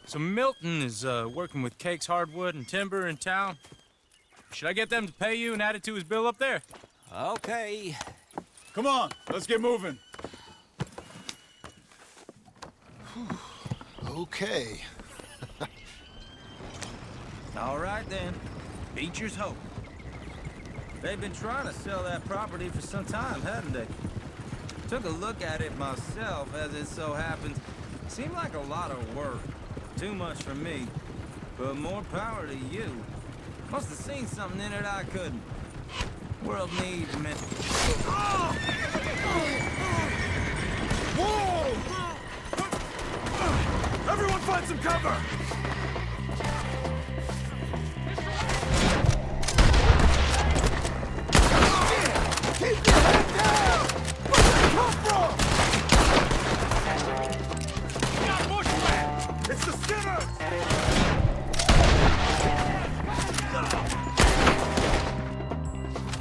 N: So Milton is working with Cakes Hardwood and Timber in town. Should I get them to pay you and add it to his bill up there?
Q: Okay.
P: Come on, let's get moving.
B: Okay.
O: All right, then. Beecher's Hope. They've been trying to sell that property for some time, haven't they? Took a look at it myself, as it so happens. Seemed like a lot of work. Too much for me. But more power to you. Must have seen something in it I couldn't. World needs men.
P: Whoa! Everyone find some cover!
B: Keep your head down! Where did it come from?
P: Not bushman! It's the Skinners!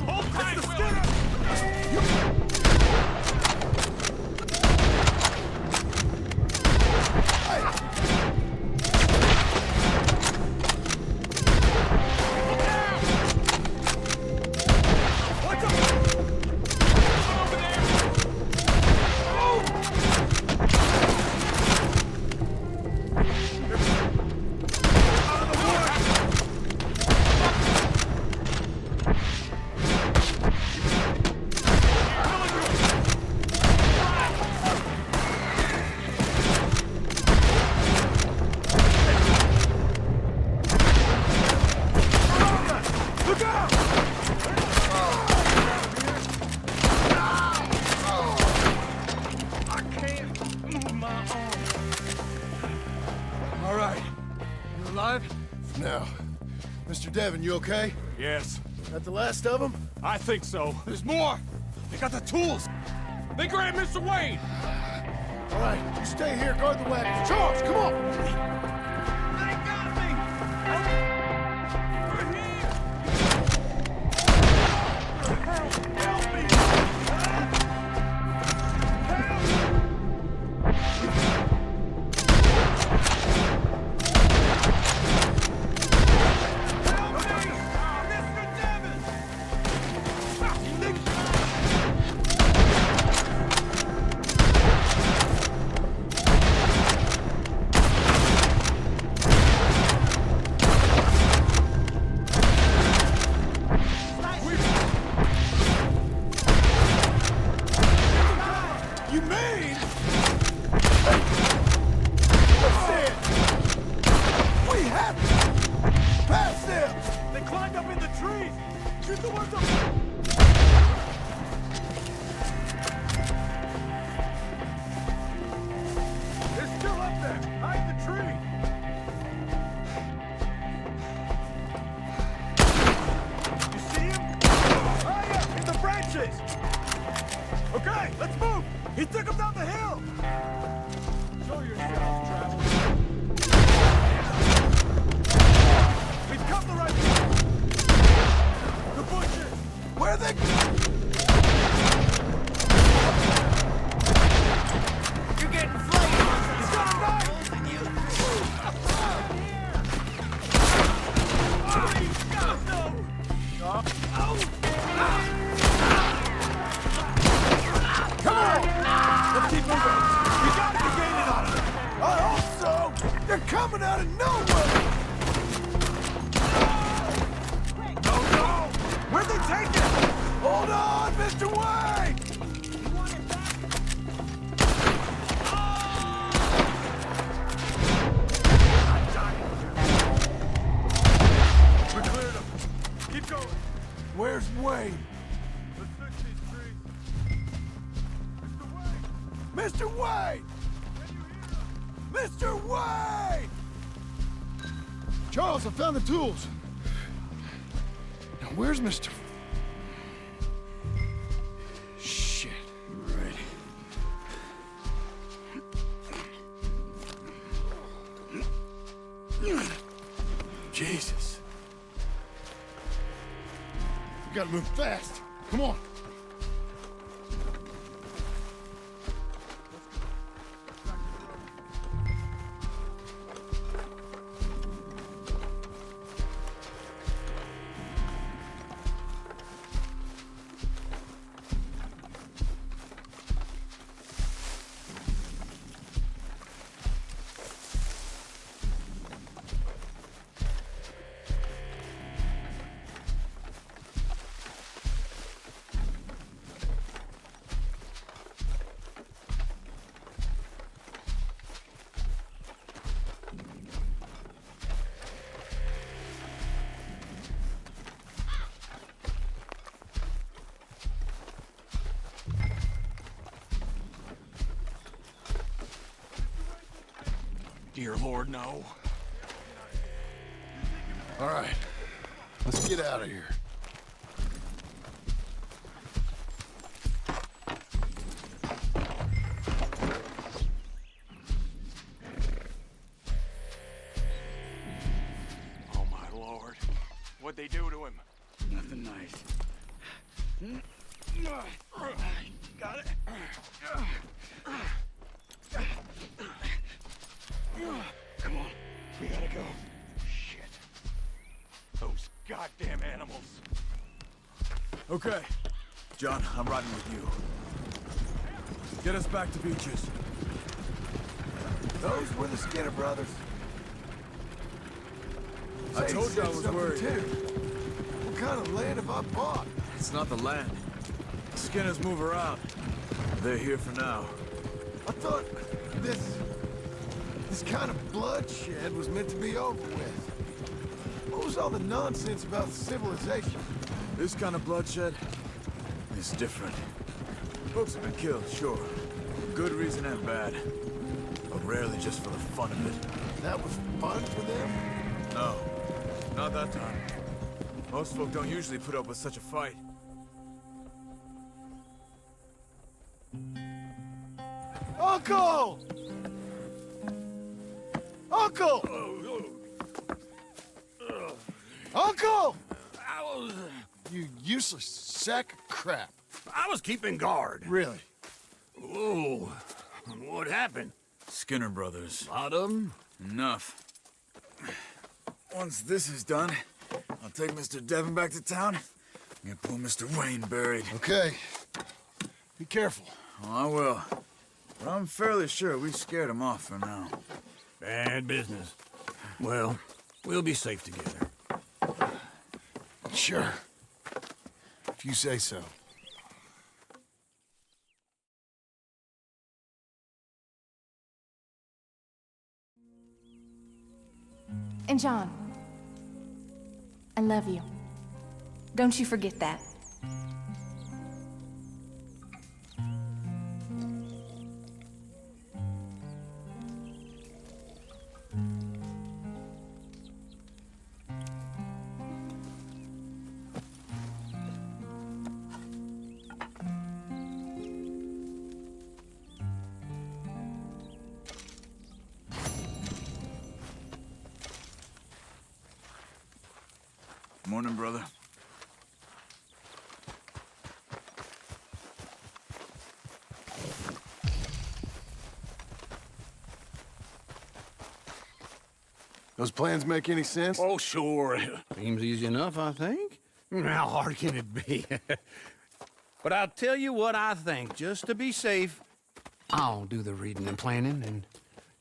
P: Hold tight, it's the Skinners! alive?
B: No. Mr. Devon, you okay?
P: Yes.
B: That the last of them?
P: I think so.
G: There's more! They got the tools! They grabbed Mr. Wayne!
B: All right, you stay here, guard the wagon. Charles, come on!
P: They got me! We're here! Help me!
B: You mean? That's it! We have to pass them!
P: They climbed up in the trees! Shoot the ones up! They're still up there! Hide the tree! You see him? High up in the branches! Okay, let's move! He took him down the hill! Show yourselves, Travis. We've come the right way! The bushes!
B: Where are they?
P: You're getting flamed! He's got a knife! Oh, he's got them! Come on! Let's keep moving! You gotta be gaining on them!
B: I hope so! They're coming out of nowhere!
P: No, no! Where'd they take it?
B: Hold on, Mr. Wayne!
P: We cleared them. Keep going.
B: Where's Wayne?
P: Let's fix these trees.
B: Mr. Wayne! Mr. Wayne! Charles, I found the tools. Now, where's Mr. Shit.
F: Right.
B: Jesus. We gotta move fast. Come on.
P: Dear Lord, no.
B: All right. Let's get out of here.
P: Oh, my Lord. What'd they do to him?
F: Nothing nice.
P: Got it. Come on. We gotta go. Shit. Those goddamn animals.
R: Okay. John, I'm riding with you. Get us back to Beaches.
B: Those were the Skinner brothers.
R: I
B: Say,
R: told you I
B: said
R: was
B: something
R: worried.
B: Too. What kind of land have I bought?
R: It's not the land. Skinners move around. They're here for now.
B: I thought this kind of bloodshed was meant to be over with. What was all the nonsense about civilization?
R: This kind of bloodshed is different. Folks have been killed, sure. For good reason and bad. But rarely just for the fun of it.
B: That was fun for them?
R: No, not that time. Most folk don't usually put up with such a fight.
B: Uncle! Uncle! Uncle! You useless sack of crap.
C: I was keeping guard.
B: Really?
C: Whoa. What happened?
J: Skinner Brothers.
C: Lot of them?
J: Enough.
R: Once this is done, I'll take Mr. Devon back to town and get poor Mr. Wayne buried.
B: Okay. Be careful.
R: Oh, I will. But I'm fairly sure we scared him off for now.
C: Bad business. Well, we'll be safe together.
B: Sure. If you say so.
I: And John, I love you. Don't you forget that.
R: Morning, brother.
B: Those plans make any sense?
C: Oh, sure. Seems easy enough, I think. How hard can it be? But I'll tell you what I think. Just to be safe, I'll do the reading and planning, and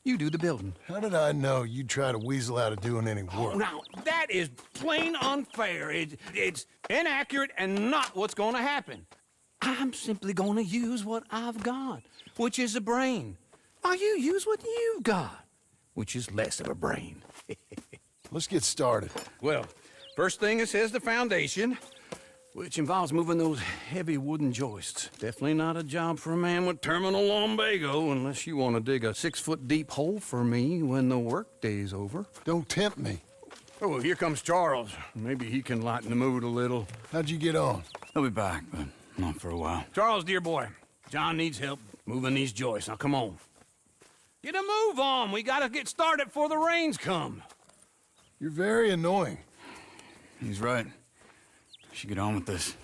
C: you do the building.
B: How did I know you'd try to weasel out of doing any work?
C: Oh, now, that is plain unfair. It's inaccurate and not what's going to happen. I'm simply going to use what I've got, which is a brain. While you use what you've got, which is less of a brain.
B: Let's get started.
C: Well, first thing it says the foundation, which involves moving those heavy wooden joists. Definitely not a job for a man with terminal lumbago unless you want to dig a 6-foot deep hole for me when the workday's over.
B: Don't tempt me.
C: Oh, here comes Charles. Maybe he can lighten the mood a little.
B: How'd you get on?
J: He'll be back, but not for a while.
C: Charles, dear boy, John needs help moving these joists. Now, come on. Get a move on. We gotta get started before the rains come.
B: You're very annoying.
J: He's right. We should get on with this.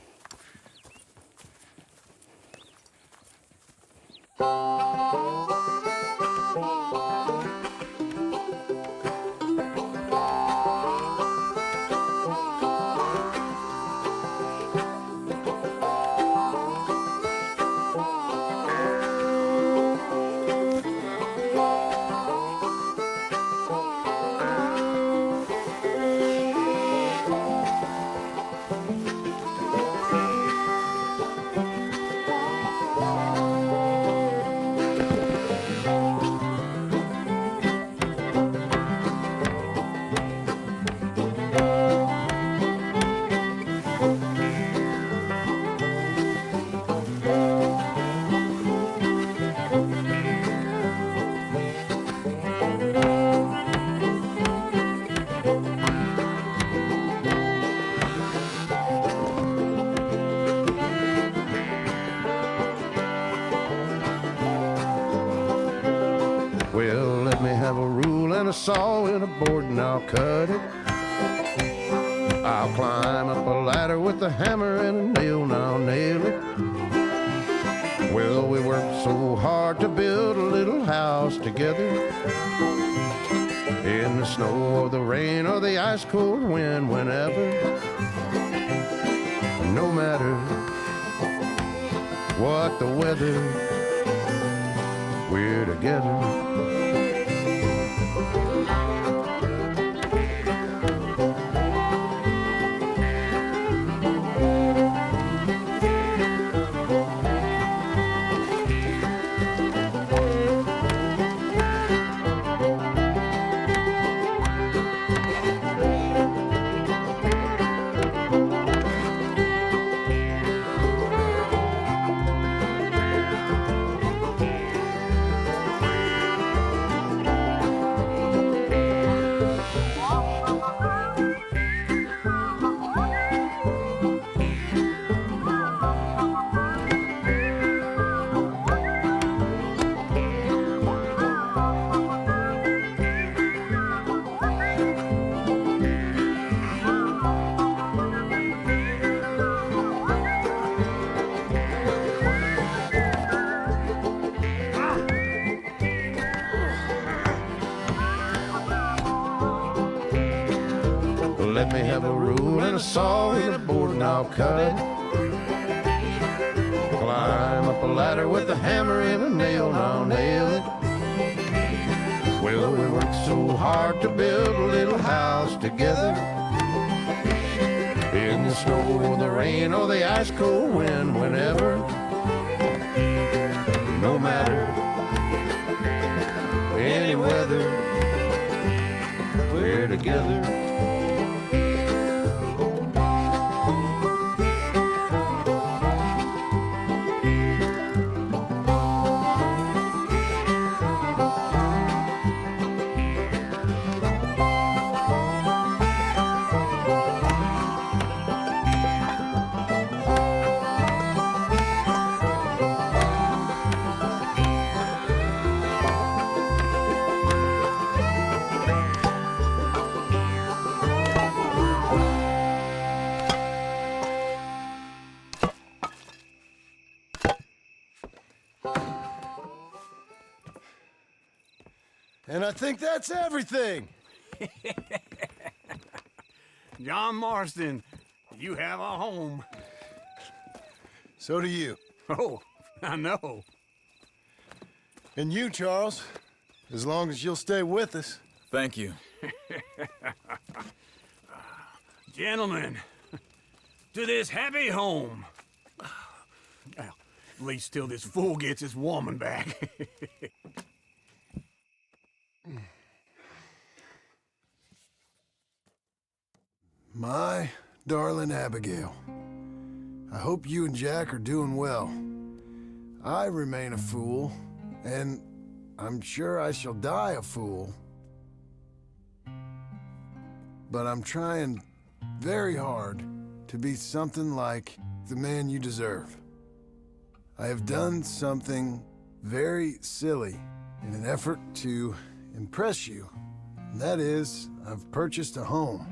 S: Well, let me have a rule and a saw and a board and I'll cut it. I'll climb up a ladder with a hammer and a nail and I'll nail it. Well, we worked so hard to build a little house together. In the snow or the rain or the ice cold wind, whenever. No matter what the weather, we're together. Let me have a rule and a saw and a board and I'll cut it. Climb up a ladder with a hammer and a nail and I'll nail it. Well, we worked so hard to build a little house together. In the snow, the rain, or the ice cold wind, whenever. No matter any weather, we're together.
B: And I think that's everything.
F: John Marston, you have a home.
B: So do you.
F: Oh, I know.
B: And you, Charles, as long as you'll stay with us.
J: Thank you.
F: Gentlemen, to this happy home. Well, at least till this fool gets his woman back.
B: My darling Abigail, I hope you and Jack are doing well. I remain a fool, and I'm sure I shall die a fool. But I'm trying very hard to be something like the man you deserve. I have done something very silly in an effort to impress you. And that is, I've purchased a home.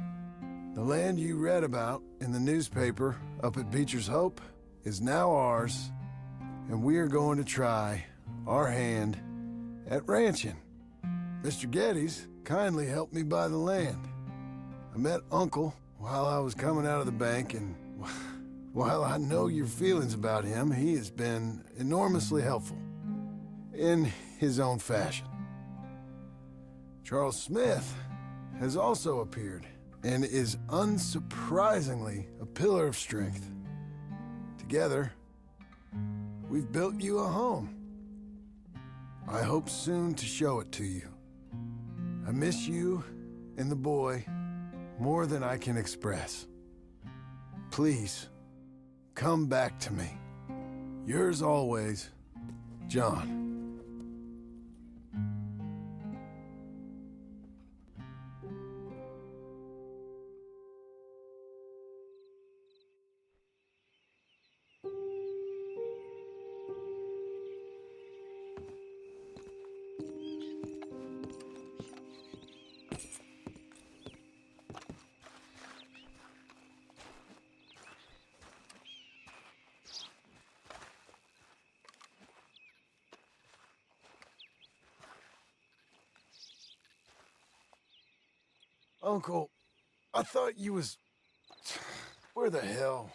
B: The land you read about in the newspaper up at Beecher's Hope is now ours, and we are going to try our hand at ranching. Mr. Geddes kindly helped me buy the land. I met Uncle while I was coming out of the bank, and while I know your feelings about him, he has been enormously helpful in his own fashion. Charles Smith has also appeared and is unsurprisingly a pillar of strength. Together, we've built you a home. I hope soon to show it to you. I miss you and the boy more than I can express. Please, come back to me. Yours always, John. Uncle, I thought you was... Where the hell?